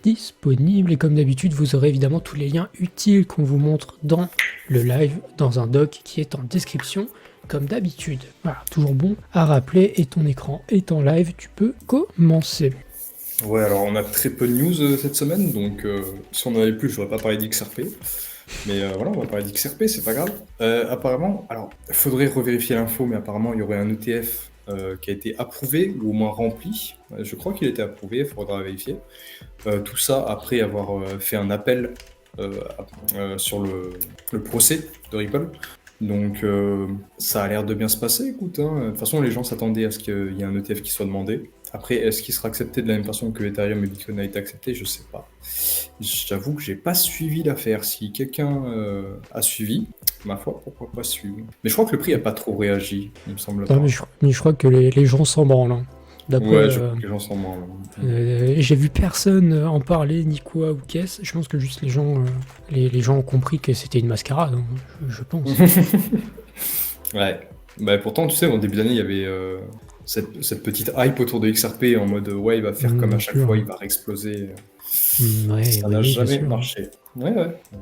disponible. Et comme d'habitude, vous aurez évidemment tous les liens utiles qu'on vous montre dans le live, dans un doc qui est en description, comme d'habitude. Voilà, toujours bon à rappeler. Et ton écran est en live, tu peux commencer. Ouais, alors on a très peu de news cette semaine, donc si on en avait plus, j'aurais pas parlé d'XRP. Mais voilà, on va parler d'XRP, c'est pas grave. Apparemment, alors, il faudrait revérifier l'info, mais apparemment, il y aurait un ETF qui a été approuvé, ou au moins rempli. Je crois qu'il a été approuvé, il faudra vérifier. Tout ça après avoir fait un appel sur le procès de Ripple. Donc ça a l'air de bien se passer, écoute. De toute façon, les gens s'attendaient à ce qu'il y ait un ETF qui soit demandé. Après, est-ce qu'il sera accepté de la même façon que Ethereum et Bitcoin a été accepté? Je sais pas. J'avoue que j'ai pas suivi l'affaire. Si quelqu'un a suivi, ma foi, pourquoi pas suivre. Mais je crois que le prix a pas trop réagi, il me semble Non, pas. mais je crois que les gens s'en branlent. Hein. D'après, Ouais, je crois que les gens s'en branlent. j'ai vu personne en parler, ni quoi ou qu'est-ce. Je pense que juste les gens ont compris que c'était une mascarade, hein, je pense. Ouais. Bah, pourtant, tu sais, au début d'année, il y avait cette petite hype autour de XRP en mode ouais, il va faire comme à Bien chaque sûr. fois, il va réexploser. Ouais, Ça n'a oui, bien jamais sûr. marché. Ouais.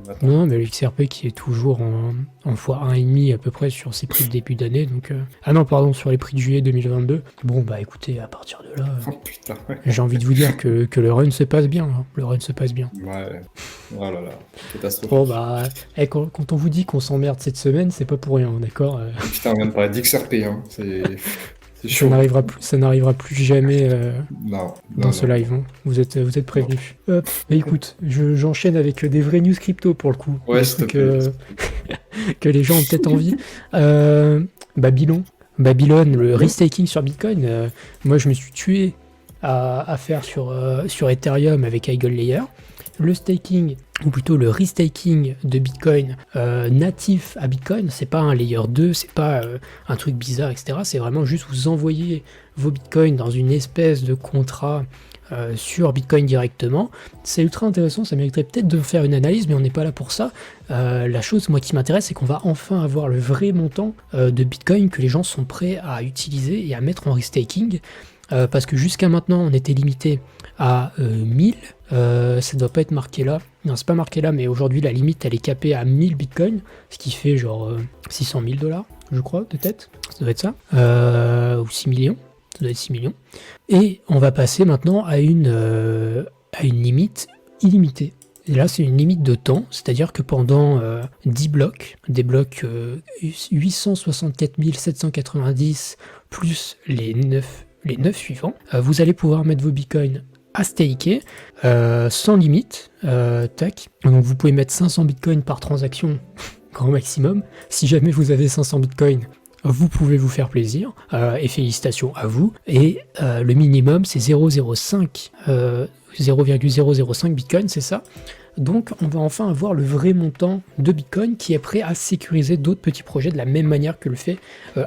Attends. Non, mais le XRP qui est toujours en fois 1,5 à peu près sur ses prix de début d'année. Donc, ah non, pardon, sur les prix de juillet 2022. Bon, bah écoutez, à partir de là, Oh putain. j'ai envie de vous dire que le run se passe bien. Hein. Le run se passe bien. Ouais. Oh là là. Catastrophe. Bon, bah, quand on vous dit qu'on s'emmerde cette semaine, c'est pas pour rien, d'accord Putain, on vient de parler d'XRP, hein. C'est Ça chaud. n'arrivera plus jamais Non, dans ce non. live. Hein. Vous êtes prévenus. Bah écoute, j'enchaîne avec des vraies news crypto pour le coup. Ouais, Des s'il te trucs plaît. que les gens ont peut-être envie. Babylone, le restaking sur Bitcoin. Moi, je me suis tué à faire sur Ethereum avec EigenLayer. Le staking, ou plutôt le restaking de Bitcoin natif à Bitcoin, c'est pas un layer 2, c'est pas un truc bizarre, etc. C'est vraiment juste vous envoyer vos Bitcoins dans une espèce de contrat sur Bitcoin directement. C'est ultra intéressant, ça mériterait peut-être de faire une analyse, mais on n'est pas là pour ça. La chose, moi, qui m'intéresse, c'est qu'on va enfin avoir le vrai montant de Bitcoin que les gens sont prêts à utiliser et à mettre en restaking. Parce que jusqu'à maintenant, on était limité à 1000. Ça doit pas être marqué là. Non, c'est pas marqué là, mais aujourd'hui, la limite, elle est capée à 1000 bitcoins, ce qui fait genre 600 000 $, je crois, de tête. Ça doit être ça. Ou 6 millions. Ça doit être 6 millions. Et on va passer maintenant à une limite illimitée. Et là, c'est une limite de temps, c'est-à-dire que pendant 10 blocs, des blocs 864 790 plus les 9 suivants, vous allez pouvoir mettre vos bitcoins à staker sans limite. Tac. Donc vous pouvez mettre 500 bitcoins par transaction, grand maximum. Si jamais vous avez 500 bitcoins, vous pouvez vous faire plaisir. Et félicitations à vous. Et le minimum, c'est 0,005 bitcoin, c'est ça. Donc on va enfin avoir le vrai montant de Bitcoin qui est prêt à sécuriser d'autres petits projets de la même manière que le fait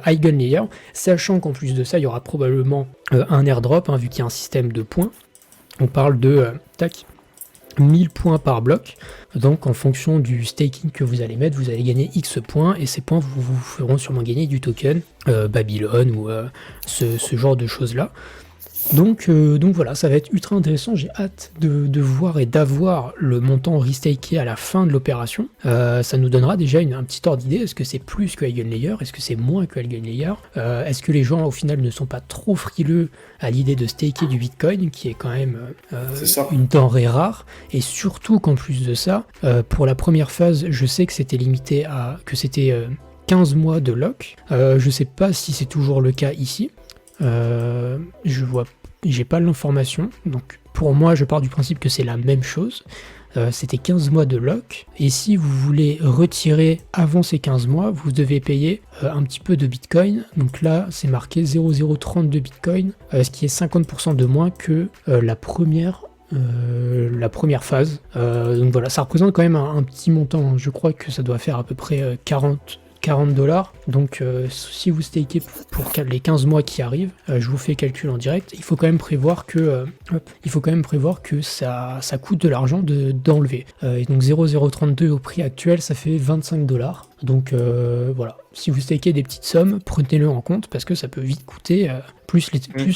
EigenLayer, sachant qu'en plus de ça, il y aura probablement un airdrop, hein, vu qu'il y a un système de points. On parle de 1000 points par bloc. Donc en fonction du staking que vous allez mettre, vous allez gagner X points, et ces points vous feront sûrement gagner du token Babylone ou ce genre de choses-là. Donc voilà, ça va être ultra intéressant. J'ai hâte de voir et d'avoir le montant restaké à la fin de l'opération. Ça nous donnera déjà un petit ordre d'idée. Est-ce que c'est plus que EigenLayer? Est-ce que c'est moins que EigenLayer? Est-ce que les gens au final ne sont pas trop frileux à l'idée de staker du Bitcoin, qui est quand même C'est ça. une denrée rare? Et surtout qu'en plus de ça, pour la première phase, je sais que c'était limité à 15 mois de lock. Je sais pas si c'est toujours le cas ici. J'ai pas l'information, donc pour moi je pars du principe que c'est la même chose. C'était 15 mois de lock, et si vous voulez retirer avant ces 15 mois, vous devez payer un petit peu de bitcoin. Donc là c'est marqué 0,032 bitcoin, ce qui est 50% de moins que la première phase. Donc voilà, ça représente quand même un petit montant. Je crois que ça doit faire à peu près 40 $40. Donc si vous stakez pour les 15 mois qui arrivent, je vous fais le calcul en direct, il faut quand même prévoir que, ça coûte de l'argent d'enlever. Et donc 0,032 au prix actuel, ça fait $25. Donc voilà, si vous stakez des petites sommes, prenez-le en compte parce que ça peut vite coûter, plus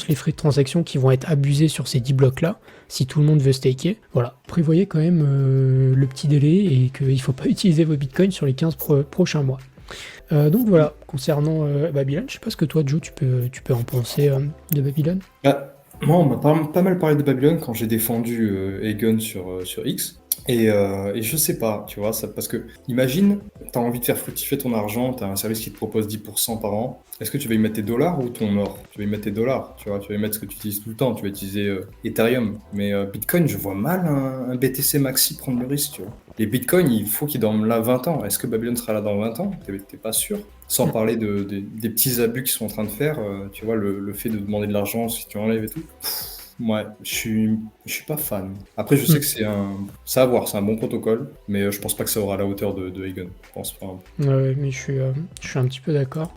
les frais de transaction qui vont être abusés sur ces 10 blocs-là, si tout le monde veut staker. Voilà, prévoyez quand même le petit délai et qu'il ne faut pas utiliser vos bitcoins sur les 15 prochains mois. Donc voilà, concernant Babylone, je sais pas ce que toi, Joe, tu peux en penser de Babylone. Moi, on m'a pas mal parlé de Babylone quand j'ai défendu Egon sur X. Et je sais pas, tu vois, ça, parce que imagine, tu as envie de faire fructifier ton argent, tu as un service qui te propose 10% par an. Est-ce que tu vas y mettre tes dollars ou ton or? Tu vas y mettre tes dollars, tu vois, tu vas y mettre ce que tu utilises tout le temps, tu vas utiliser Ethereum. Mais Bitcoin, je vois mal un BTC Maxi prendre le risque, tu vois. Les Bitcoins, il faut qu'ils dorment là 20 ans. Est-ce que Babylone sera là dans 20 ans? T'es pas sûr. Sans parler des petits abus qu'ils sont en train de faire, tu vois, le fait de demander de l'argent si tu enlèves et tout. Ouais, je suis pas fan. Après, je sais que ça à voir, c'est un bon protocole, mais je pense pas que ça aura la hauteur de Egon. Je pense pas. Ouais, mais je suis un petit peu d'accord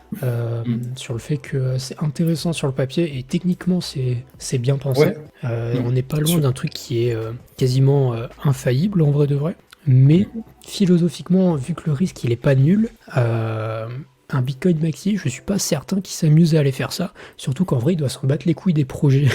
sur le fait que c'est intéressant sur le papier et techniquement c'est bien pensé. Ouais. On n'est pas loin d'un truc qui est quasiment infaillible en vrai de vrai. Mais philosophiquement, vu que le risque il est pas nul, un Bitcoin Maxi, je suis pas certain qu'il s'amuse à aller faire ça. Surtout qu'en vrai, il doit s'en battre les couilles des projets,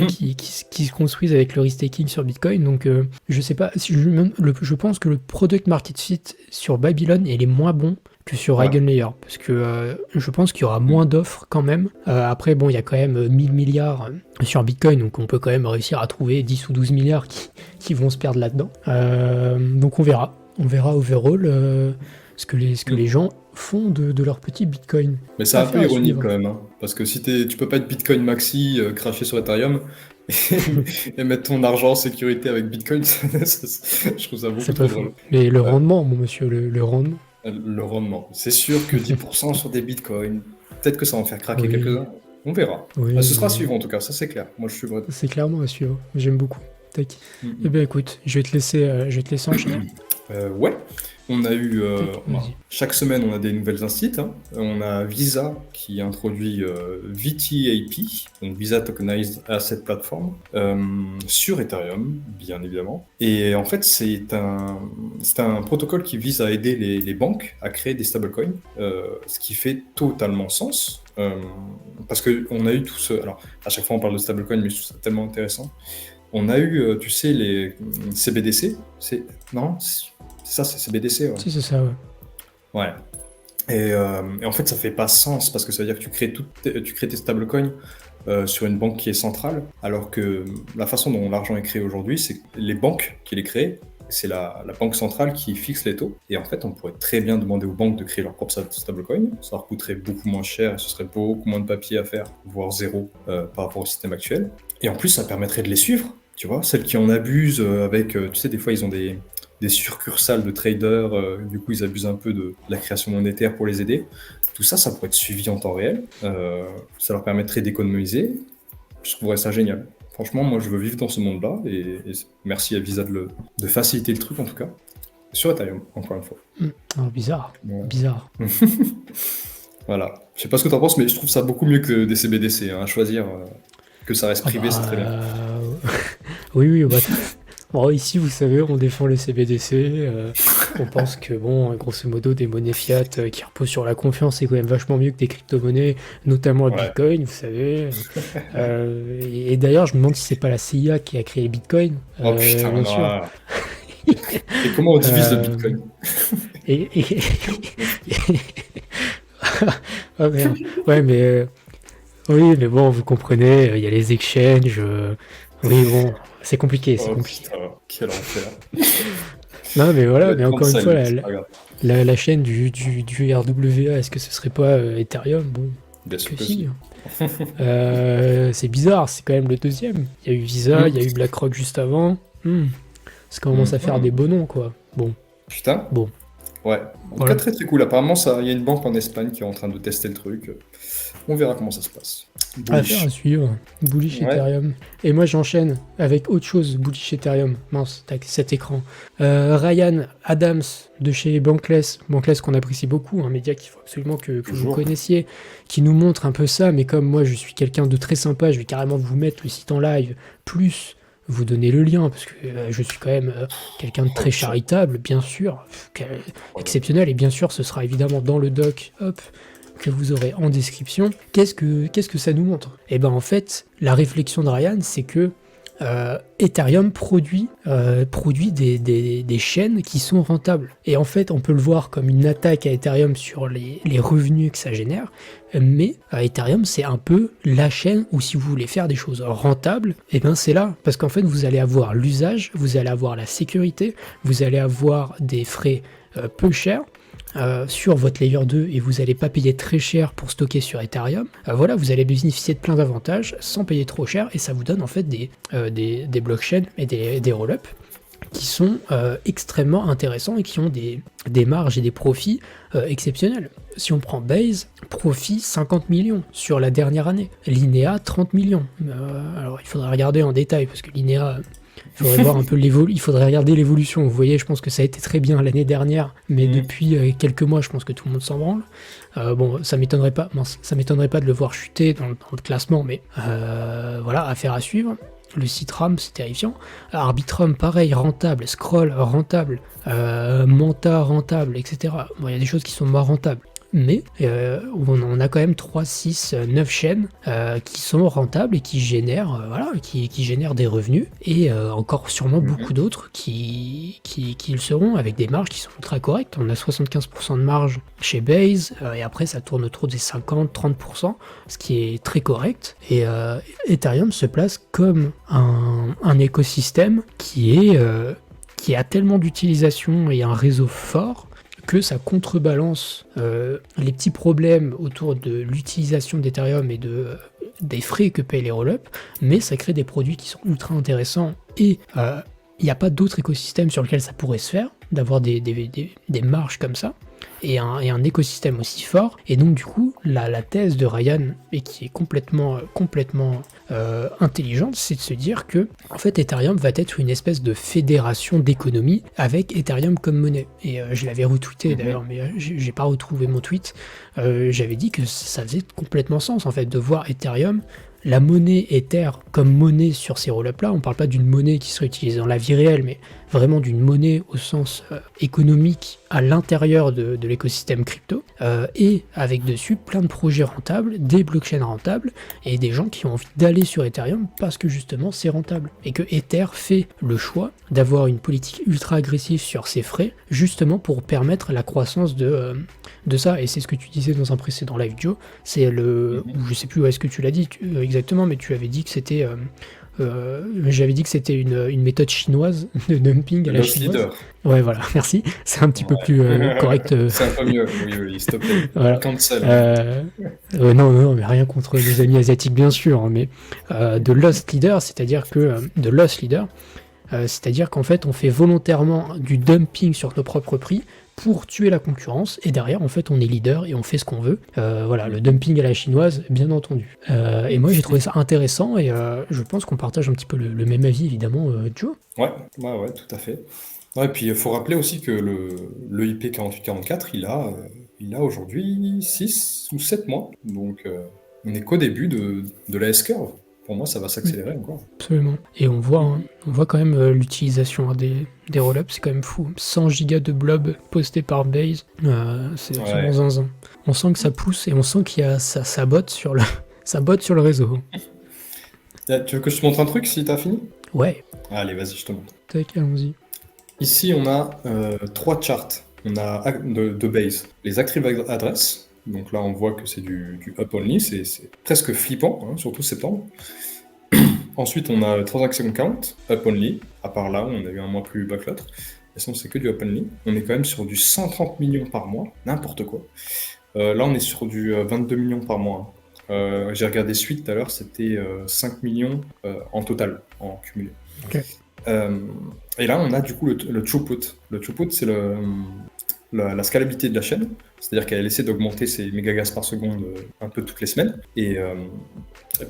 qui se construisent avec le restaking sur Bitcoin. Donc, je sais pas. Je pense que le product market fit sur Babylone il est moins bon que sur Eigenlayer, parce que je pense qu'il y aura moins d'offres quand même. Après, bon, il y a quand même 1000 milliards sur Bitcoin, donc on peut quand même réussir à trouver 10 ou 12 milliards qui vont se perdre là-dedans. Donc on verra overall ce que les gens font de leur petit Bitcoin. Mais c'est un peu ironique quand même, hein, parce que si tu peux pas être Bitcoin Maxi, cracher sur Ethereum et mettre ton argent en sécurité avec Bitcoin, je trouve ça beaucoup trop drôle. Mais le rendement, mon monsieur, le rendement. Le rendement. C'est sûr que 10% sur des bitcoins, peut-être que ça va en faire craquer quelques-uns. On verra. Ce sera à suivre en tout cas, ça c'est clair. Moi je suis vraiment. C'est clairement à suivre. J'aime beaucoup. Tac. Eh bien écoute, je vais te laisser enchaîner. Ouais. On a eu, chaque semaine, on a des nouvelles instits. Hein. On a Visa qui introduit VTAP, donc Visa Tokenized Asset Platform, sur Ethereum, bien évidemment. Et en fait, c'est un protocole qui vise à aider les banques à créer des stablecoins, ce qui fait totalement sens. Parce qu'on a eu tout ce... Alors, à chaque fois, on parle de stablecoin, mais je trouve ça tellement intéressant. On a eu, tu sais, les CBDC. Non, c'est ça, c'est CBDC. Ouais. Si, c'est ça, ouais. Ouais. Et en fait, ça fait pas sens parce que ça veut dire que tu crées tes stablecoins sur une banque qui est centrale, alors que la façon dont l'argent est créé aujourd'hui, c'est les banques qui les créent, c'est la banque centrale qui fixe les taux. Et en fait, on pourrait très bien demander aux banques de créer leur propre stablecoin. Ça leur coûterait beaucoup moins cher et ce serait beaucoup moins de papier à faire, voire zéro par rapport au système actuel. Et en plus, ça permettrait de les suivre. Tu vois, celles qui en abusent avec, tu sais, des fois, ils ont des succursales de traders, du coup, ils abusent un peu de la création monétaire pour les aider. Tout ça, ça pourrait être suivi en temps réel. Ça leur permettrait d'économiser. Je trouverais ça génial. Franchement, moi, je veux vivre dans ce monde-là. Et merci à Visa de faciliter le truc, en tout cas. Sur Ethereum, encore une fois. Oh, bizarre. Ouais. Bizarre. Voilà. Je sais pas ce que tu en penses, mais je trouve ça beaucoup mieux que des CBDC. Hein. À choisir que ça reste privé, c'est très bien. Oui, bah... Bon, ici, vous savez, on défend les CBDC. On pense que, bon, grosso modo, des monnaies fiat qui reposent sur la confiance, c'est quand même vachement mieux que des crypto-monnaies, notamment le Bitcoin, vous savez. Et d'ailleurs, je me demande si c'est pas la CIA qui a créé Bitcoin. Oh putain, bien sûr. Et comment on divise le Bitcoin? Oh, merde. Ouais, mais... oui, mais bon, vous comprenez, il y a les exchanges... Oui, bon, c'est compliqué, c'est compliqué. Putain, quel enfer. Non, mais voilà, mais encore une fois, la chaîne du RWA, est-ce que ce serait pas Ethereum? Bon, bien sûr que si. C'est bizarre, c'est quand même le deuxième. Il y a eu Visa, il y a eu BlackRock juste avant. Ça commence à faire des beaux noms, quoi. Bon. Putain. Bon. Ouais, en tout cas, Voilà. très très cool. Apparemment, il y a une banque en Espagne qui est en train de tester le truc. On verra comment ça se passe. Affaire à Bullish. suivre. Bullish Ouais, Ethereum. Et moi j'enchaîne avec autre chose, Bullish Ethereum. Mince, tac, cet écran. Ryan Adams de chez Bankless. Bankless qu'on apprécie beaucoup, un média qu'il faut absolument que vous toujours. connaissiez, qui nous montre un peu ça, mais comme moi je suis quelqu'un de très sympa, je vais carrément vous mettre le site en live, plus vous donner le lien, parce que je suis quand même quelqu'un de Oh, très le chat. charitable, bien sûr, Incroyable. exceptionnel, et bien sûr ce sera évidemment dans le doc, hop, que vous aurez en description. Qu'est-ce que ça nous montre? Eh ben en fait, la réflexion de Ryan, c'est que Ethereum produit des chaînes qui sont rentables. Et en fait, on peut le voir comme une attaque à Ethereum sur les revenus que ça génère, mais Ethereum, c'est un peu la chaîne où si vous voulez faire des choses rentables, eh ben c'est là. Parce qu'en fait, vous allez avoir l'usage, vous allez avoir la sécurité, vous allez avoir des frais peu chers, sur votre layer 2 et vous n'allez pas payer très cher pour stocker sur Ethereum, voilà, vous allez bénéficier de plein d'avantages sans payer trop cher et ça vous donne en fait des blockchains et des roll-ups qui sont extrêmement intéressants et qui ont des marges et des profits exceptionnels. Si on prend Base, profit 50 millions sur la dernière année. Linea, 30 millions. Alors il faudrait regarder en détail parce que Linea, il faudrait voir un peu il faudrait regarder l'évolution. Vous voyez, je pense que ça a été très bien l'année dernière, mais Mhm. depuis quelques mois, je pense que tout le monde s'en branle. Bon, ça m'étonnerait pas de le voir chuter dans le classement, mais voilà, affaire à suivre. Le Citram, c'est terrifiant. Arbitrum, pareil, rentable. Scroll, rentable. Manta, rentable, etc. Bon, il y a des choses qui sont moins rentables. Mais on a quand même 3, 6, 9 chaînes qui sont rentables et qui génèrent, voilà, qui génèrent des revenus. Et encore sûrement beaucoup Mhm. d'autres qui le seront avec des marges qui sont très correctes. On a 75% de marge chez Base et après ça tourne autour des 50-30%, ce qui est très correct. Et Ethereum se place comme un écosystème qui a tellement d'utilisation et un réseau fort que ça contrebalance les petits problèmes autour de l'utilisation d'Ethereum et des frais que payent les roll-ups, mais ça crée des produits qui sont ultra intéressants et il n'y a pas d'autre écosystème sur lequel ça pourrait se faire, d'avoir des marges comme ça et un écosystème aussi fort. Et donc du coup, la thèse de Ryan, et qui est complètement intelligente, c'est de se dire que en fait Ethereum va être une espèce de fédération d'économie avec Ethereum comme monnaie. Et je l'avais retweeté d'ailleurs, Mhm. mais j'ai pas retrouvé mon tweet. J'avais dit que ça faisait complètement sens en fait de voir Ethereum, la monnaie Ether comme monnaie sur ces roll-ups là. On parle pas d'une monnaie qui serait utilisée dans la vie réelle, mais vraiment d'une monnaie au sens économique à l'intérieur de l'écosystème crypto, et avec dessus plein de projets rentables, des blockchains rentables, et des gens qui ont envie d'aller sur Ethereum parce que justement c'est rentable. Et que Ether fait le choix d'avoir une politique ultra agressive sur ses frais, justement pour permettre la croissance de ça. Et c'est ce que tu disais dans un précédent live, Joe, c'est Mhm. ou je sais plus où est-ce que tu l'as dit exactement, mais tu avais dit que c'était... j'avais dit que c'était une méthode chinoise de dumping à Le la Lost chinoise. Leader. Ouais, voilà, merci. C'est un petit peu plus correct. Ouais. C'est un peu mieux. Oui, oui, s'il te plaît. Voilà. Cancel, hein. Euh, non, non, mais rien contre nos amis asiatiques, bien sûr, hein, mais de Lost Leader, c'est-à-dire que de Lost Leader, c'est-à-dire qu'en fait, on fait volontairement du dumping sur nos propres prix pour tuer la concurrence, et derrière, en fait, on est leader et on fait ce qu'on veut. Voilà, le Mhm. dumping à la chinoise, bien entendu. Et moi, j'ai trouvé ça intéressant, et je pense qu'on partage un petit peu le même avis, évidemment, Joe. Ouais, ouais, ouais, tout à fait. Ouais, puis il faut rappeler aussi que le IP 4844, il a aujourd'hui 6 ou 7 mois. Donc, on n'est qu'au début de la S-curve. Pour moi, ça va s'accélérer encore. Absolument. Et on voit quand même l'utilisation des roll-ups, c'est quand même fou. 100 gigas de blob postés par Base, c'est absolument Ouais. zinzin. On sent que ça pousse et on sent qu'il y a ça botte sur ça botte sur le réseau. Tu veux que je te montre un truc si t'as fini? Ouais, Allez, vas-y, je te montre. tac, allons-y. Ici, on a 3 charts. On a de base les active address. Donc là, on voit que c'est du up only. C'est presque flippant, hein, surtout septembre. Ensuite, on a transaction count, up only. À part là, on a eu un mois plus bas que l'autre. Et sinon, c'est que du up only. On est quand même sur du 130 millions par mois, n'importe quoi. Là, on est sur du 22 millions par mois, hein. J'ai regardé suite tout à l'heure, c'était 5 millions en total, en cumulé. Ok. Euh, et là, on a du coup le throughput. Le throughput, c'est la scalabilité de la chaîne, c'est-à-dire qu'elle essaie d'augmenter ses mégagas par seconde un peu toutes les semaines. Et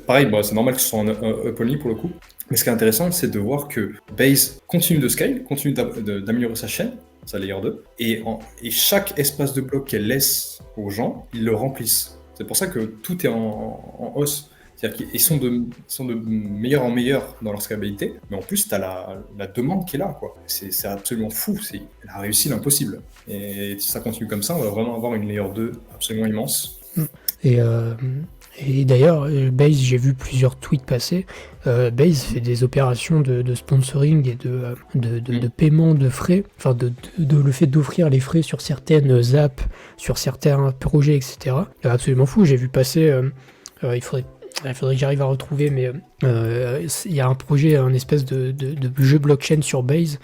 pareil, bon, c'est normal que ce soit en up only pour le coup. Mais ce qui est intéressant, c'est de voir que Base continue de scale, continue d'améliorer sa chaîne, sa layer 2, et chaque espace de bloc qu'elle laisse aux gens, ils le remplissent. C'est pour ça que tout est en hausse. C'est-à-dire qu'ils sont de meilleur en meilleur dans leur scalabilité, mais en plus, tu as la demande qui est là, quoi. C'est absolument fou. Elle a réussi l'impossible. Et si ça continue comme ça, on va vraiment avoir une layer 2 absolument immense. Et d'ailleurs, Base, j'ai vu plusieurs tweets passer. Base fait des opérations de sponsoring et de paiement de frais, enfin de le fait d'offrir les frais sur certaines apps, sur certains projets, etc. Absolument fou. J'ai vu passer. Il faudrait que j'arrive à retrouver, mais il y a un projet, un espèce de jeu blockchain sur Base.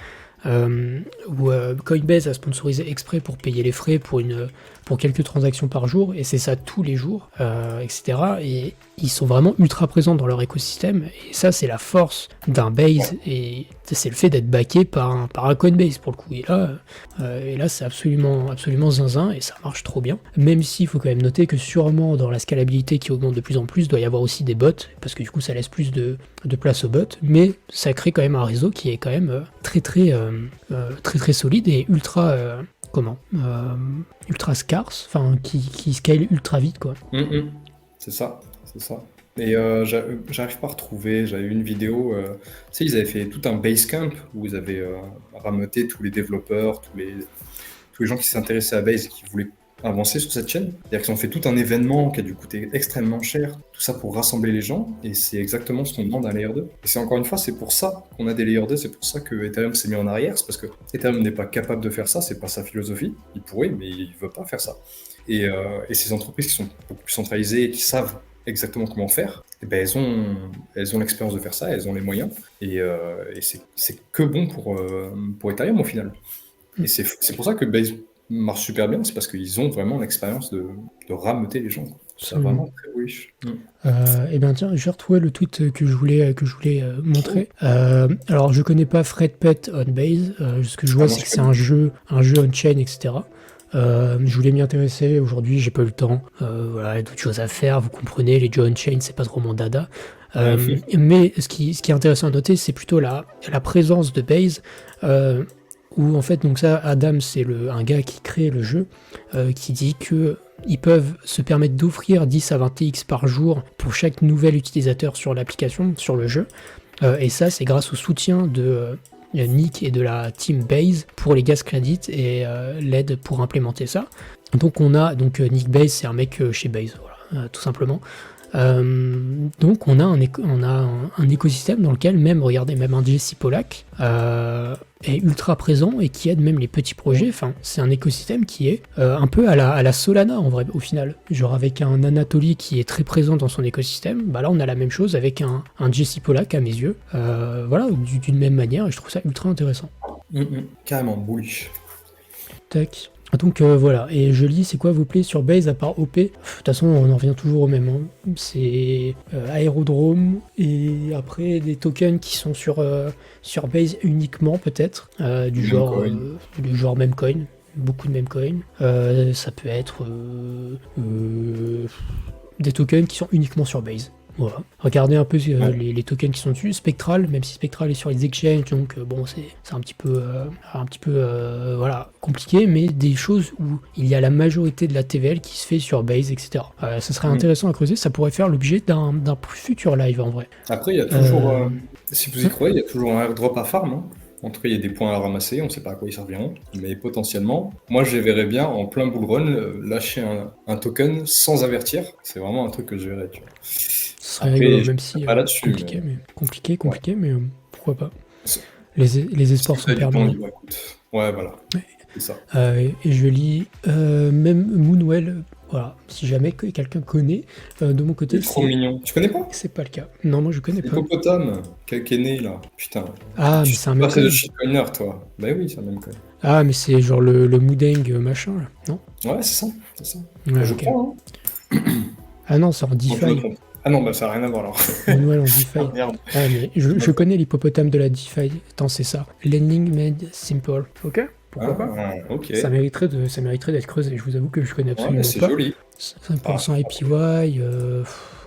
Où Coinbase a sponsorisé exprès pour payer les frais pour quelques transactions par jour, et c'est ça tous les jours, etc. Et ils sont vraiment ultra présents dans leur écosystème, et ça c'est la force d'un Base, et c'est le fait d'être backé par un Coinbase pour le coup. Et là c'est absolument zinzin, et ça marche trop bien. Même s'il faut quand même noter que sûrement dans la scalabilité qui augmente de plus en plus, doit y avoir aussi des bots, parce que du coup ça laisse plus de place aux bots, mais ça crée quand même un réseau qui est quand même très solide et ultra ultra scarce, enfin qui scale ultra vite, quoi. C'est ça. Et j'arrive pas à retrouver, j'avais vu une vidéo, tu sais, ils avaient fait tout un Basecamp où ils avaient rameuté tous les développeurs, tous les gens qui s'intéressaient à Base et qui voulaient avancer sur cette chaîne. C'est-à-dire qu'ils ont fait tout un événement qui a dû coûter extrêmement cher, tout ça pour rassembler les gens, et c'est exactement ce qu'on demande à Layer 2. Et c'est encore une fois, c'est pour ça qu'on a des Layer 2, c'est pour ça que Ethereum s'est mis en arrière, c'est parce que Ethereum n'est pas capable de faire ça, c'est pas sa philosophie, il pourrait, mais il veut pas faire ça. Et ces entreprises qui sont beaucoup plus centralisées et qui savent exactement comment faire, eh ben elles ont l'expérience de faire ça, elles ont les moyens, et c'est que bon pour Ethereum au final. Et c'est pour ça que Base marche super bien, c'est parce qu'ils ont vraiment l'expérience de rameuter les gens. C'est vraiment très riche. Et bien tiens, j'ai retrouvé le tweet que je voulais montrer. Alors je connais pas FredPet on Base, ce que je vois c'est que c'est un jeu on-chain, etc. Je voulais m'y intéresser aujourd'hui, j'ai pas eu le temps. Voilà, il y a d'autres choses à faire, vous comprenez, les jeux on-chain c'est pas trop mon dada. Mais ce qui est intéressant à noter, c'est plutôt la présence de Base, où en fait, donc ça, Adam, c'est un gars qui crée le jeu, qui dit que ils peuvent se permettre d'offrir 10 à 20 TX par jour pour chaque nouvel utilisateur sur l'application, sur le jeu. Et ça, c'est grâce au soutien de Nick et de la team Base pour les gas credits et l'aide pour implémenter ça. Donc on a Nick Base, c'est un mec chez Base, voilà, tout simplement. Donc on a un écosystème dans lequel même un Jesse Pollack est ultra présent et qui aide même les petits projets. Enfin, c'est un écosystème qui est un peu à la Solana en vrai au final. Genre avec un Anatoly qui est très présent dans son écosystème, bah là on a la même chose avec un Jesse Pollack à mes yeux. Voilà, d'une même manière, et je trouve ça ultra intéressant. Carrément bullish. Tac. Donc voilà, et je lis, c'est quoi vos plays sur Base à part OP? De toute façon, on en revient toujours au même. Hein. C'est Aérodrome, et après des tokens qui sont sur Base uniquement peut-être, du genre Memecoin, beaucoup de Memecoin. Ça peut être des tokens qui sont uniquement sur Base. Voilà. Regardez un peu les tokens qui sont dessus. Spectral, même si Spectral est sur les exchanges, donc bon, c'est un petit peu voilà, compliqué, mais des choses où il y a la majorité de la TVL qui se fait sur Base, etc. Ça serait intéressant à creuser, ça pourrait faire l'objet d'un futur live en vrai. Après, il y a toujours, si vous y croyez, il y a toujours un airdrop à farm. Hein. En tout cas, il y a des points à ramasser, on ne sait pas à quoi ils serviront, mais potentiellement, moi je les verrais bien en plein bull run lâcher un token sans avertir. C'est vraiment un truc que je verrais, tu vois. Ce serait rigolo, même si compliqué, mais pourquoi pas. Les espoirs sont permis. Ouais, voilà. C'est ça. Et je lis même Moonwell. Voilà, si jamais quelqu'un connaît, de mon côté, c'est trop mignon. Tu connais pas? C'est pas le cas. Non, moi je connais pas. Hippopotame, qui est né là. Putain. Ah, mais c'est un meme. C'est de shitcoiner, toi. Bah oui, c'est un meme. Ah, mais c'est genre le Moodeng machin là, non? Ouais, c'est ça. Ouais, je crois. Hein. Ah non, c'est en DeFi. Ah non, bah ça n'a rien à voir alors. Moonwell en DeFi. Ah, mais je connais l'hippopotame de la DeFi. Attends, c'est ça. Lending made simple. Ok. Pourquoi pas? Ok. Ça mériterait d'être creusé. Je vous avoue que je connais Ouais, absolument c'est pas. joli. 5% APY,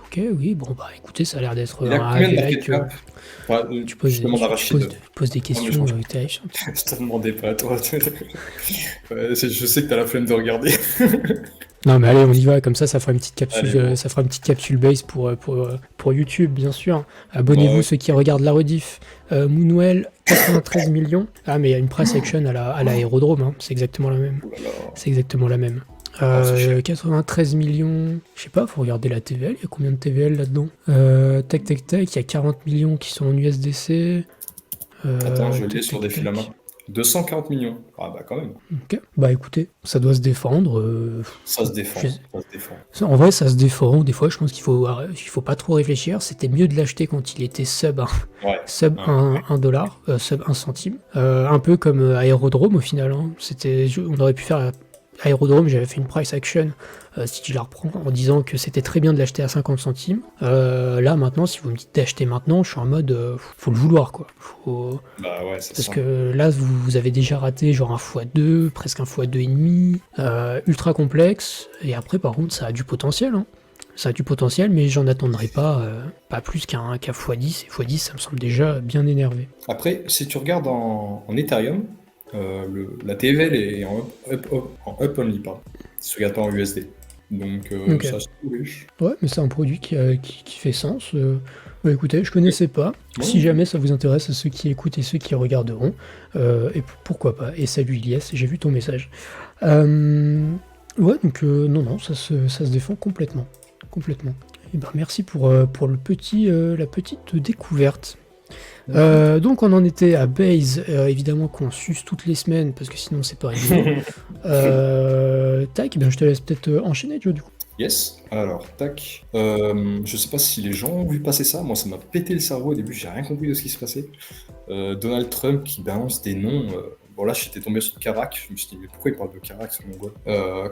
ok, oui, bon, bah écoutez, ça a l'air d'être Il a un combien de heavy market like. cap? Ouais, je demande à Rachid. Tu poses des Non, mais questions terrifiantes. je te demandais pas, toi. Ouais, je sais que t'as la flemme de regarder. Non, mais allez, on y va. Comme ça fera une petite capsule, Allez, bon. ça fera une petite capsule base pour YouTube, bien sûr. Bah, Abonnez-vous ouais. ceux qui regardent la rediff. Moonwell, 93 millions. Ah, mais il y a une price action à l'aérodrome. Hein. C'est exactement la même. Oh là là. C'est exactement la même. C'est cher. 93 millions. Je sais pas, faut regarder la TVL. Il y a combien de TVL là-dedans? Tac, tac, tac. Il y a 40 millions qui sont en USDC. Attends, je l'ai Tac, sur tac, des fils à main. tac. 240 millions. Ah bah quand même. Ok. Bah écoutez, ça doit se défendre. Ça se défend. je- Ça se défend. En vrai, ça se défend. Des fois, je pense qu'il faut pas trop réfléchir. C'était mieux de l'acheter quand il était sub, Ouais. sub Ouais. 1 dollar, sub 1 centime. Un peu comme Aérodrome au final. Hein. On aurait pu faire Aérodrome, j'avais fait une price action, si tu la reprends, en disant que c'était très bien de l'acheter à 50 centimes. Là, maintenant, si vous me dites d'acheter maintenant, je suis en mode, faut le vouloir, quoi. Bah ouais, c'est Parce ça. que là, vous avez déjà raté genre un x2, presque un x2,5, ultra complexe. Et après, par contre, ça a du potentiel. Hein. Ça a du potentiel, mais j'en attendrai pas plus qu'un x10. Et x10, ça me semble déjà bien énervé. Après, si tu regardes en Ethereum, la TVL est en up only, pardon. Si tu regardes pas en USD. Donc, Ok. ça se riche. Ouais, mais c'est un produit qui fait sens. Bah, écoutez, je connaissais pas. Ouais. Si jamais ça vous intéresse, ceux qui écoutent et ceux qui regarderont, et pourquoi pas. Et salut Ilias, j'ai vu ton message. Ouais, donc non, ça se défend complètement. Complètement. Et ben, merci pour la petite découverte. Donc on en était à Base, évidemment qu'on suce toutes les semaines, parce que sinon c'est pas rigolo. Tac, ben je te laisse peut-être enchaîner, Joe, du coup. Yes, alors, tac. Je sais pas si les gens ont vu passer ça. Moi, ça m'a pété le cerveau au début, j'ai rien compris de ce qui se passait. Donald Trump qui balance des noms. Bon, là, j'étais tombé sur Karak. Je me suis dit, mais pourquoi il parle de Karak, ce mongol?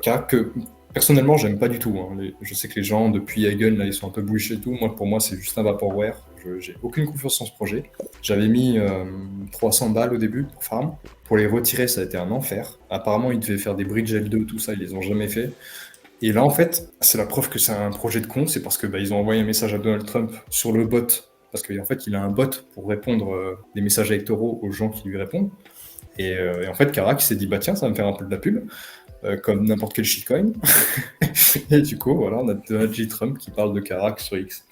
Karak, que personnellement, j'aime pas du tout. Hein. Je sais que les gens, depuis Hagen, là, ils sont un peu bullish et tout. Moi, pour moi, c'est juste un vaporware. J'ai aucune confiance en ce projet. J'avais mis 300 balles au début pour farm. Pour les retirer, ça a été un enfer. Apparemment, ils devaient faire des bridge L2, tout ça, ils les ont jamais fait. Et là, en fait, c'est la preuve que c'est un projet de con, c'est parce que ils ont envoyé un message à Donald Trump sur le bot, parce qu'en fait, il a un bot pour répondre des messages électoraux aux gens qui lui répondent. Et en fait, Karak s'est dit, bah tiens, ça va me faire un peu de la pub, comme n'importe quel shitcoin. Et du coup, voilà, on a Donald J. Trump qui parle de Karak sur X.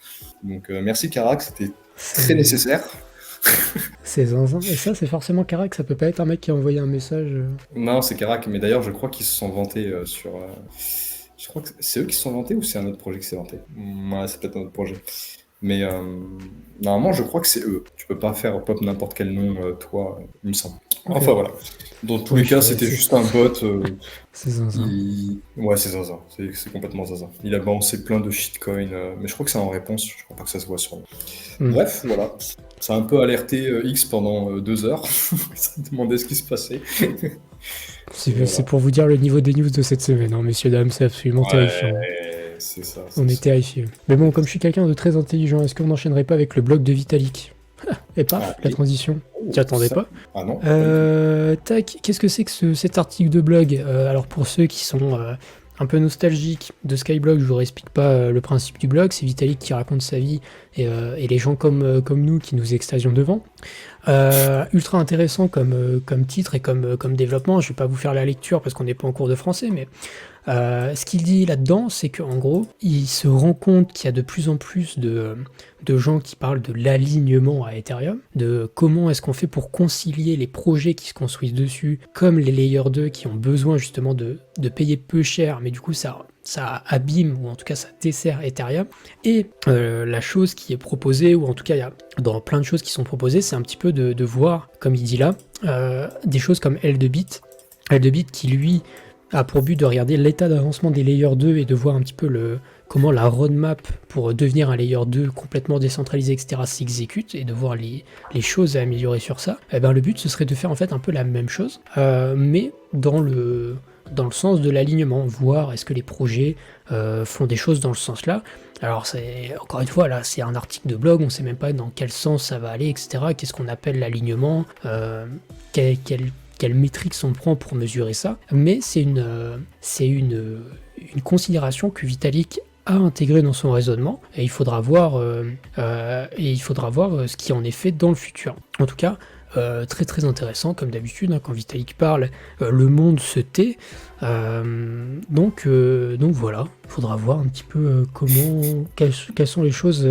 Donc merci Karak, c'était très nécessaire. C'est zinzin. Et ça, c'est forcément Karak, ça peut pas être un mec qui a envoyé un message. Non, c'est Karak, mais d'ailleurs, je crois qu'ils se sont vantés sur... Je crois que c'est eux qui se sont vantés ou c'est un autre projet qui s'est vanté? Ouais, c'est peut-être un autre projet. Mais normalement, je crois que c'est eux. Tu peux pas faire pop n'importe quel nom, toi, il me semble. Ok. Enfin voilà. Dans tous Ouais, les cas, c'est- c'était c'est- juste un bot. C'est zinzin. Ouais, c'est zaza. C'est complètement zaza. Il a balancé plein de shitcoins, mais je crois que c'est en réponse. Je crois pas que ça se voit sur le. Mm. Bref, voilà. Ça a un peu alerté X pendant 2 heures. Ça demandait ce qui se passait. C'est pour vous dire le niveau des news de cette semaine, hein, messieurs, dames, c'est absolument terrifiant. Ouais, c'est ça. On est terrifiés. Mais bon, comme je suis quelqu'un de très intelligent, est-ce qu'on n'enchaînerait pas avec le blog de Vitalik? Et paf, Ah, la oui. transition. T'y attendais Ça- pas? Ah non. Tac, qu'est-ce que c'est que cet article de blog? Alors pour ceux qui sont un peu nostalgiques de Skyblog, je vous explique pas le principe du blog, c'est Vitalik qui raconte sa vie et les gens comme nous qui nous extasions devant. Ultra intéressant comme titre et comme développement, je vais pas vous faire la lecture parce qu'on n'est pas en cours de français, mais ce qu'il dit là-dedans, c'est qu'en gros, il se rend compte qu'il y a de plus en plus de gens qui parlent de l'alignement à Ethereum, de comment est-ce qu'on fait pour concilier les projets qui se construisent dessus, comme les Layer 2 qui ont besoin justement de payer peu cher, mais du coup ça abîme, ou en tout cas ça dessert Ethereum. Et la chose qui est proposée, ou en tout cas il y a dans plein de choses qui sont proposées, c'est un petit peu de voir, comme il dit là, des choses comme L2Bit qui lui a pour but de regarder l'état d'avancement des Layer 2 et de voir un petit peu comment la roadmap pour devenir un Layer 2 complètement décentralisé, etc. s'exécute et de voir les choses à améliorer sur ça. Et ben, le but, ce serait de faire en fait un peu la même chose, mais dans le sens de l'alignement, voir est-ce que les projets font des choses dans le sens là. Alors c'est encore une fois là, c'est un article de blog, on sait même pas dans quel sens ça va aller, etc. Qu'est-ce qu'on appelle l'alignement, quelle métrique on prend pour mesurer ça, mais c'est une considération que Vitalik a intégrée dans son raisonnement, et il faudra voir ce qui en est fait dans le futur. En tout cas, très très intéressant, comme d'habitude, hein, quand Vitalik parle, le monde se tait. Donc voilà, il faudra voir un petit peu quelles sont les choses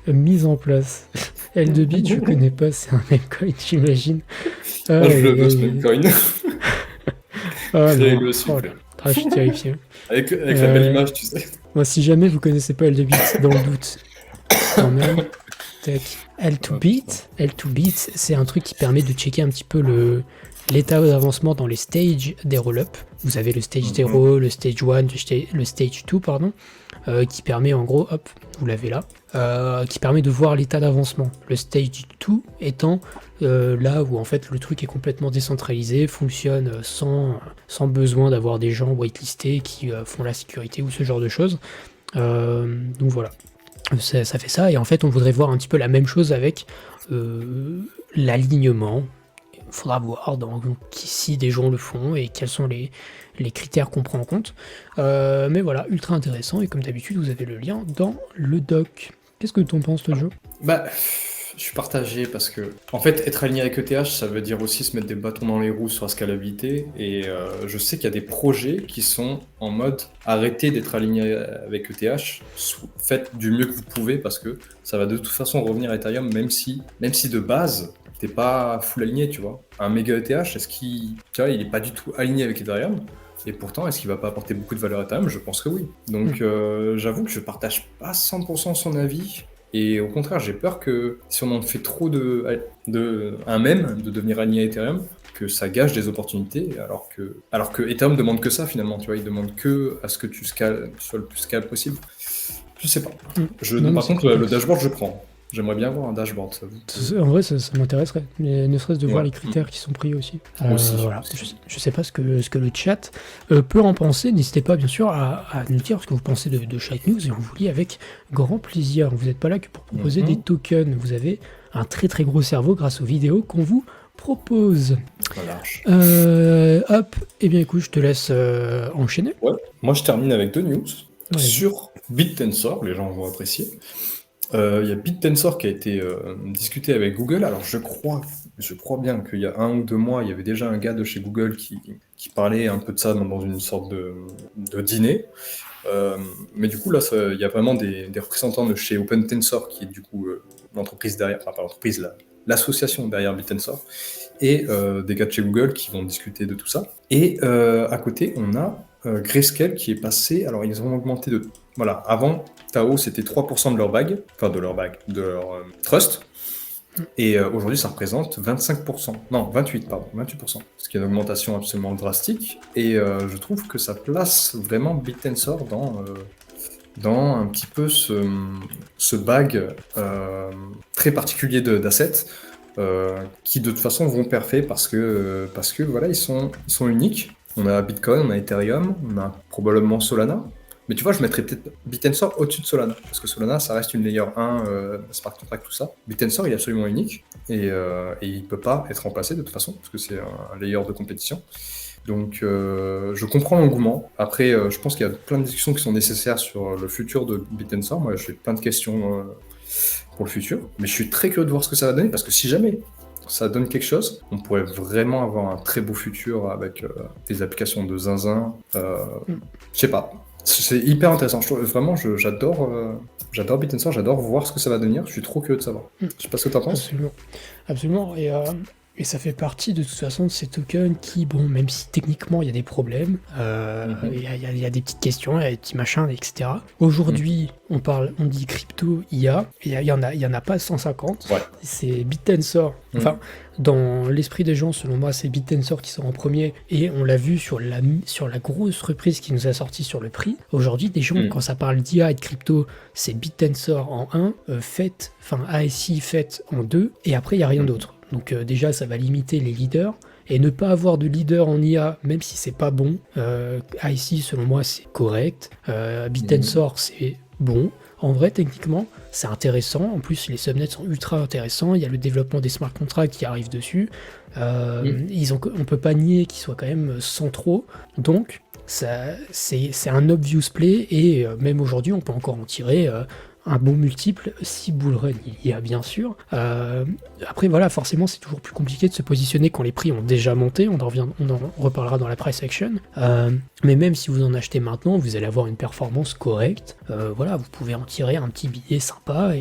mises en place. L2Bit, je connais pas, c'est un meme-coin, j'imagine. Je le veux, ce même coin. Ah C'est non, rigolo, oh super. là, je suis terrifié. Avec la belle image, tu sais. Moi, si jamais vous connaissez pas L2Bit, dans le doute, quand même, tac. L2Bit, c'est un truc qui permet de checker un petit peu l'état d'avancement dans les stages des roll-up. Vous avez le stage 0, le stage 1, le stage 2, pardon, qui permet en gros, hop, vous l'avez là, qui permet de voir l'état d'avancement. Le stage 2 étant là où en fait le truc est complètement décentralisé, fonctionne sans besoin d'avoir des gens whitelistés qui font la sécurité ou ce genre de choses. Donc voilà. Ça fait ça, et en fait on voudrait voir un petit peu la même chose avec l'alignement. Il faudra voir si des gens le font et quels sont les critères qu'on prend en compte. Mais voilà, ultra intéressant, et comme d'habitude vous avez le lien dans le doc. Qu'est-ce que t'en penses, toi, Joe ? Bah, je suis partagé parce que, en fait, être aligné avec ETH, ça veut dire aussi se mettre des bâtons dans les roues sur la scalabilité. Et je sais qu'il y a des projets qui sont en mode arrêtez d'être aligné avec ETH, faites du mieux que vous pouvez parce que ça va de toute façon revenir à Ethereum, même si de base, t'es pas full aligné, tu vois. Un méga ETH, il est pas du tout aligné avec Ethereum. Et pourtant, est-ce qu'il va pas apporter beaucoup de valeur à Ethereum ? Je pense que oui. Donc, j'avoue que je partage pas 100% son avis. Et au contraire, j'ai peur que si on en fait trop de devenir aligné à Ethereum, que ça gâche des opportunités, alors que Ethereum demande que ça finalement, tu vois, il demande que à ce que tu sois le plus scalable possible. Je sais pas. Par contre, le dashboard, je prends. J'aimerais bien avoir un dashboard, ça vous. En vrai, ça m'intéresserait, mais ne serait-ce de voir Ouais. les critères qui sont pris aussi. Aussi. Voilà. Je sais pas ce que le chat peut en penser. N'hésitez pas, bien sûr, à nous dire ce que vous pensez de chaque news, et on vous lit avec grand plaisir. Vous n'êtes pas là que pour proposer des tokens. Vous avez un très très gros cerveau grâce aux vidéos qu'on vous propose. Hop, et bien écoute, je te laisse enchaîner. Ouais. Moi, je termine avec 2 news Ouais. sur BitTensor, les gens vont apprécier. Il y a BitTensor qui a été discuté avec Google. Alors je crois bien qu'il y a 1 ou 2 mois, il y avait déjà un gars de chez Google qui parlait un peu de ça dans une sorte de dîner. Mais du coup là, il y a vraiment des représentants de chez OpenTensor, qui est du coup l'entreprise derrière, enfin pas l'entreprise, l'association derrière BitTensor, et des gars de chez Google qui vont discuter de tout ça. Et à côté, on a Grayscale qui est passé. Alors ils ont augmenté de... Voilà, avant Tao c'était 3% de leur bag, de leur trust. Et aujourd'hui ça représente 25%, non 28%, ce qui est une augmentation absolument drastique. Et je trouve que ça place vraiment BitTensor dans un petit peu ce bag très particulier d'assets qui de toute façon vont perfer parce que voilà, ils sont uniques. On a Bitcoin, on a Ethereum, on a probablement Solana. Mais tu vois, je mettrais peut-être BitTensor au-dessus de Solana, parce que Solana, ça reste une layer 1, smart contract, tout ça. BitTensor, il est absolument unique, et il peut pas être remplacé de toute façon, parce que c'est un layer de compétition. Donc, je comprends l'engouement. Après, je pense qu'il y a plein de discussions qui sont nécessaires sur le futur de BitTensor. Moi, j'ai plein de questions pour le futur, mais je suis très curieux de voir ce que ça va donner, parce que si jamais ça donne quelque chose, on pourrait vraiment avoir un très beau futur avec des applications de zinzin. Je sais pas. C'est hyper intéressant. J'adore BitTensor, j'adore voir ce que ça va devenir. Je suis trop curieux de savoir. Je sais pas ce que tu en penses. Absolument. Et ça fait partie de toute façon de ces tokens qui, bon, même si techniquement il y a des problèmes, il y a des petites questions, il y a des petits machins, etc. Aujourd'hui, on dit crypto IA, et il y en a pas 150. Ouais. C'est BitTensor. Enfin, dans l'esprit des gens, selon moi, c'est BitTensor qui sort en premier, et on l'a vu sur la grosse reprise qui nous a sorti sur le prix. Aujourd'hui, des gens, quand ça parle d'IA et de crypto, c'est BitTensor en 1, ASI fait en 2, et après il n'y a rien d'autre. Donc déjà, ça va limiter les leaders. Et ne pas avoir de leader en IA, même si c'est pas bon, IC, selon moi, c'est correct. BitTensor, c'est bon. En vrai, techniquement, c'est intéressant. En plus, les subnets sont ultra intéressants. Il y a le développement des smart contracts qui arrive dessus. On peut pas nier qu'ils soient quand même centraux. Donc, c'est un obvious play. Et même aujourd'hui, on peut encore en tirer un bon multiple si bullrun il y a, bien sûr. Après, voilà, forcément, c'est toujours plus compliqué de se positionner quand les prix ont déjà monté. On en reparlera dans la price action. Mais même si vous en achetez maintenant, vous allez avoir une performance correcte. Voilà, vous pouvez en tirer un petit billet sympa.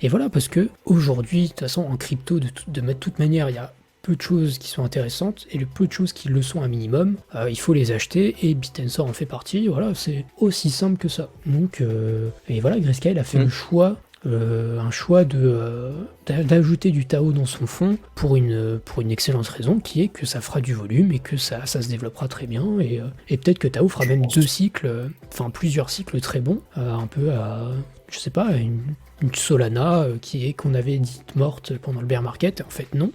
Et voilà, parce que aujourd'hui, de toute façon, en crypto, de toute manière, il y a peu de choses qui sont intéressantes et le peu de choses qui le sont un minimum, il faut les acheter et Bit&Sor en fait partie. Voilà, c'est aussi simple que ça. Donc, et voilà, Grayscale a fait le choix, un choix d'ajouter du Tao dans son fonds pour une excellente raison qui est que ça fera du volume et que ça se développera très bien et peut-être que Tao fera même plusieurs cycles très bons, un peu à, je sais pas, une Solana qu'on avait dite morte pendant le bear market. En fait, non.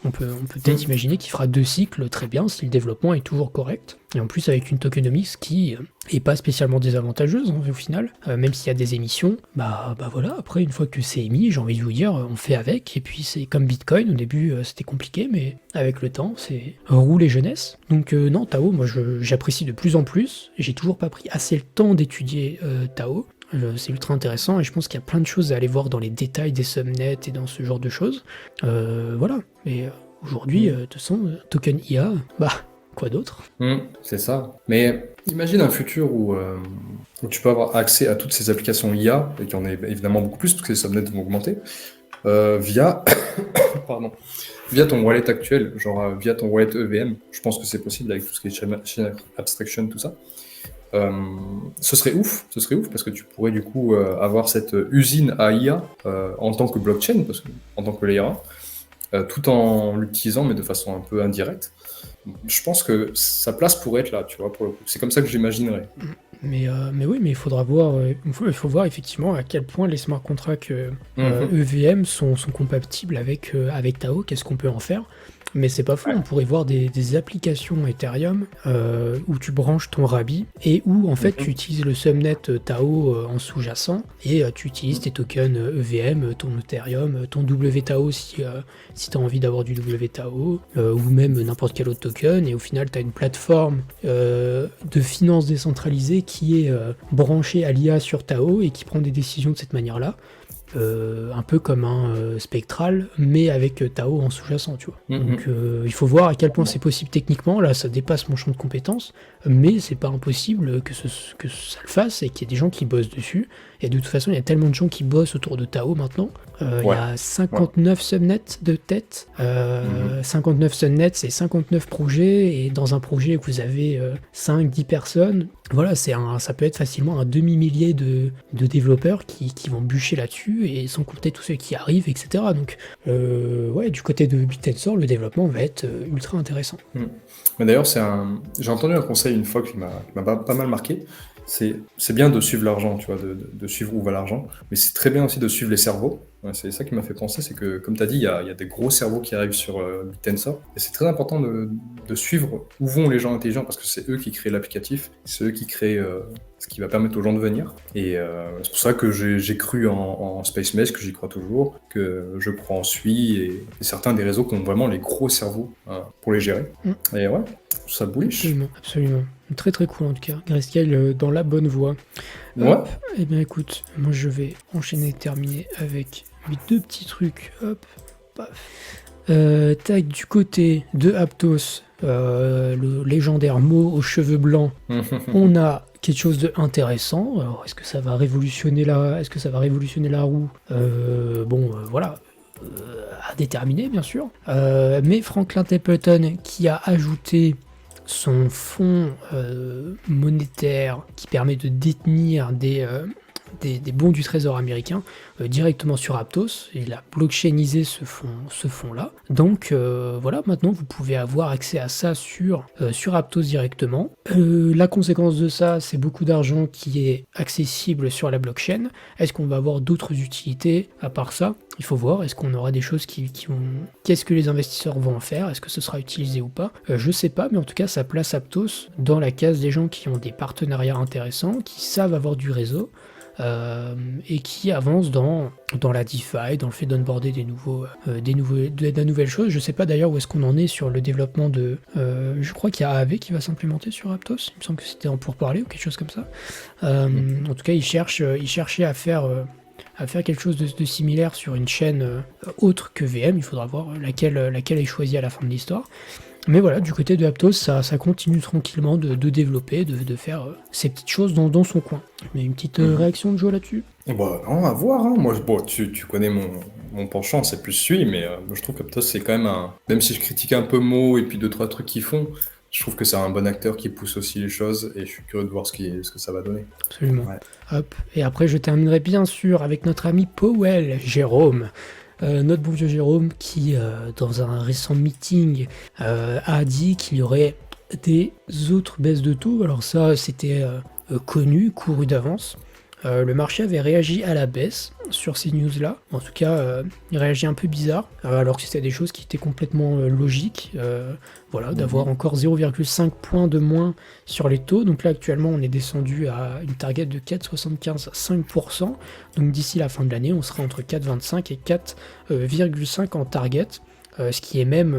On peut peut-être imaginer qu'il fera 2 cycles très bien si le développement est toujours correct. Et en plus avec une tokenomics qui est pas spécialement désavantageuse au final, même s'il y a des émissions, bah voilà, après une fois que c'est émis, j'ai envie de vous dire, on fait avec, et puis c'est comme Bitcoin, au début c'était compliqué, mais avec le temps, c'est roule et jeunesse. Donc non, Tao, moi j'apprécie de plus en plus, j'ai toujours pas pris assez le temps d'étudier Tao. C'est ultra intéressant et je pense qu'il y a plein de choses à aller voir dans les détails des subnets et dans ce genre de choses. Voilà. Et aujourd'hui, de toute façon, token IA, quoi d'autre ? C'est ça. Mais imagine un futur où tu peux avoir accès à toutes ces applications IA, et qu'il y en ait évidemment beaucoup plus, parce que les subnets vont augmenter, via ton wallet actuel, genre via ton wallet EVM. Je pense que c'est possible avec tout ce qui est chain abstraction, tout ça. Ce serait ouf parce que tu pourrais du coup avoir cette usine à IA en tant que blockchain, en tant que layer 1, tout en l'utilisant mais de façon un peu indirecte. Je pense que sa place pourrait être là, tu vois, pour le coup. C'est comme ça que j'imaginerais. Mais oui, mais il faudra voir, il faut voir effectivement à quel point les smart contracts EVM sont compatibles avec Tao, qu'est-ce qu'on peut en faire. Mais c'est pas faux, on pourrait voir des applications Ethereum où tu branches ton Rabi et où en fait tu utilises le subnet Tao en sous-jacent et tu utilises tes tokens EVM, ton Ethereum, ton WTAO si tu as envie d'avoir du WTAO ou même n'importe quel autre token, et au final tu as une plateforme de finance décentralisée qui est branchée à l'IA sur Tao et qui prend des décisions de cette manière-là. Un peu comme un spectral, mais avec Tao en sous-jacent, tu vois. Donc il faut voir à quel point c'est possible techniquement. Là, ça dépasse mon champ de compétences, mais c'est pas impossible que ça le fasse et qu'il y ait des gens qui bossent dessus. Et de toute façon, il y a tellement de gens qui bossent autour de Tao maintenant. Il y a 59 subnets de tête. 59 subnets, c'est 59 projets. Et dans un projet où vous avez 5-10 personnes, voilà, ça peut être facilement un demi-millier de développeurs qui vont bûcher là-dessus, et sans compter tous ceux qui arrivent, etc. Donc, du côté de Bit&Sor, le développement va être ultra intéressant. Mais d'ailleurs, j'ai entendu un conseil une fois qui m'a pas mal marqué. C'est bien de suivre l'argent, tu vois, de suivre où va l'argent, mais c'est très bien aussi de suivre les cerveaux. Ouais, c'est ça qui m'a fait penser, c'est que, comme tu as dit, il y a des gros cerveaux qui arrivent sur Bit&Sor, et c'est très important de suivre où vont les gens intelligents, parce que c'est eux qui créent l'applicatif, c'est eux qui créent ce qui va permettre aux gens de venir. Et c'est pour ça que j'ai cru en Space Mesh, que j'y crois toujours, que je crois en Sui, et certains des réseaux qui ont vraiment les gros cerveaux pour les gérer. Et ouais, ça bullish. Absolument. Très très cool en tout cas. Grayscale dans la bonne voie. Ouais. Eh bien écoute, moi je vais enchaîner, terminer avec mes 2 petits trucs. Hop, paf. Tac, du côté de Aptos, le légendaire mot aux cheveux blancs, on a quelque chose d'intéressant. Alors est-ce que ça va révolutionner la roue? Voilà. À déterminer bien sûr. Mais Franklin Templeton qui a ajouté son fonds monétaire qui permet de détenir des bons du trésor américain directement sur Aptos. Il a blockchainisé ce fonds-là. Donc voilà, maintenant vous pouvez avoir accès à ça sur Aptos directement. La conséquence de ça, c'est beaucoup d'argent qui est accessible sur la blockchain. Est-ce qu'on va avoir d'autres utilités à part ça? Il faut voir, est-ce qu'on aura des choses qui vont... Qu'est-ce que les investisseurs vont en faire? Est-ce que ce sera utilisé ou pas? Je sais pas, mais en tout cas, ça place Aptos dans la case des gens qui ont des partenariats intéressants, qui savent avoir du réseau, et qui avance dans la DeFi, dans le fait d'onboarder des nouvelles choses. Je sais pas d'ailleurs où est-ce qu'on en est sur le développement de... je crois qu'il y a AAV qui va s'implémenter sur Aptos, il me semble que c'était en pourparler ou quelque chose comme ça. En tout cas, il cherchait à faire quelque chose de similaire sur une chaîne autre que VM. Il faudra voir laquelle est choisie à la fin de l'histoire. Mais voilà, du côté de Aptos, ça continue tranquillement de développer, de faire ces petites choses dans son coin. Mais une petite réaction de Joe là-dessus? Bah, non, à voir, hein. Moi, bon, tu connais mon penchant, c'est plus celui, mais moi, je trouve qu'Aptos, c'est quand même un... Même si je critique un peu Mo et puis deux, trois trucs qu'ils font, je trouve que c'est un bon acteur qui pousse aussi les choses et je suis curieux de voir ce que ça va donner. Absolument. Ouais. Hop. Et après, je terminerai bien sûr avec notre ami Powell, Jérôme. Notre bon vieux Jérôme qui, dans un récent meeting, a dit qu'il y aurait des autres baisses de taux. Alors ça, c'était connu, couru d'avance. Le marché avait réagi à la baisse sur ces news-là. En tout cas, il réagit un peu bizarre, alors que c'était des choses qui étaient complètement logiques. Voilà, d'avoir encore 0,5 points de moins sur les taux. Donc là, actuellement, on est descendu à une target de 4,75 à 5%. Donc d'ici la fin de l'année, on sera entre 4,25 et 4,5 en target, ce qui est même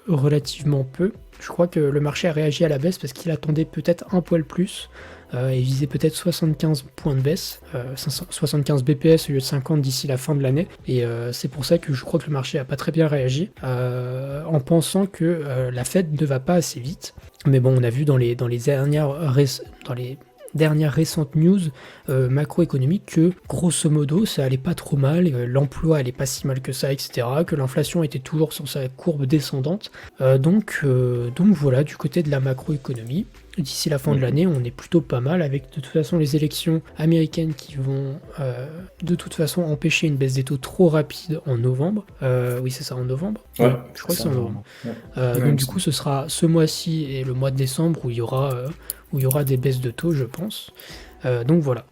relativement peu. Je crois que le marché a réagi à la baisse parce qu'il attendait peut-être un poil plus. Et visait peut-être 75 points de baisse, 75 BPS au lieu de 50 d'ici la fin de l'année. Et c'est pour ça que je crois que le marché n'a pas très bien réagi, en pensant que la Fed ne va pas assez vite. Mais bon, on a vu dans les dernières récentes news macroéconomiques que grosso modo ça allait pas trop mal, l'emploi allait pas si mal que ça, etc., que l'inflation était toujours sur sa courbe descendante. Donc voilà, du côté de la macroéconomie, d'ici la fin de l'année, on est plutôt pas mal, avec de toute façon les élections américaines qui vont de toute façon empêcher une baisse des taux trop rapide en novembre. Oui, c'est ça, en novembre. Ouais, je crois que c'est en novembre. Ouais. Donc du coup, ce sera ce mois-ci et le mois de décembre où il y aura des baisses de taux, je pense. Donc voilà,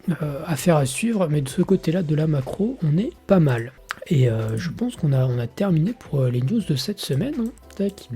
affaire à suivre, mais de ce côté-là, de la macro, on est pas mal. Et je pense qu'on a terminé pour les news de cette semaine. Hein. Tac.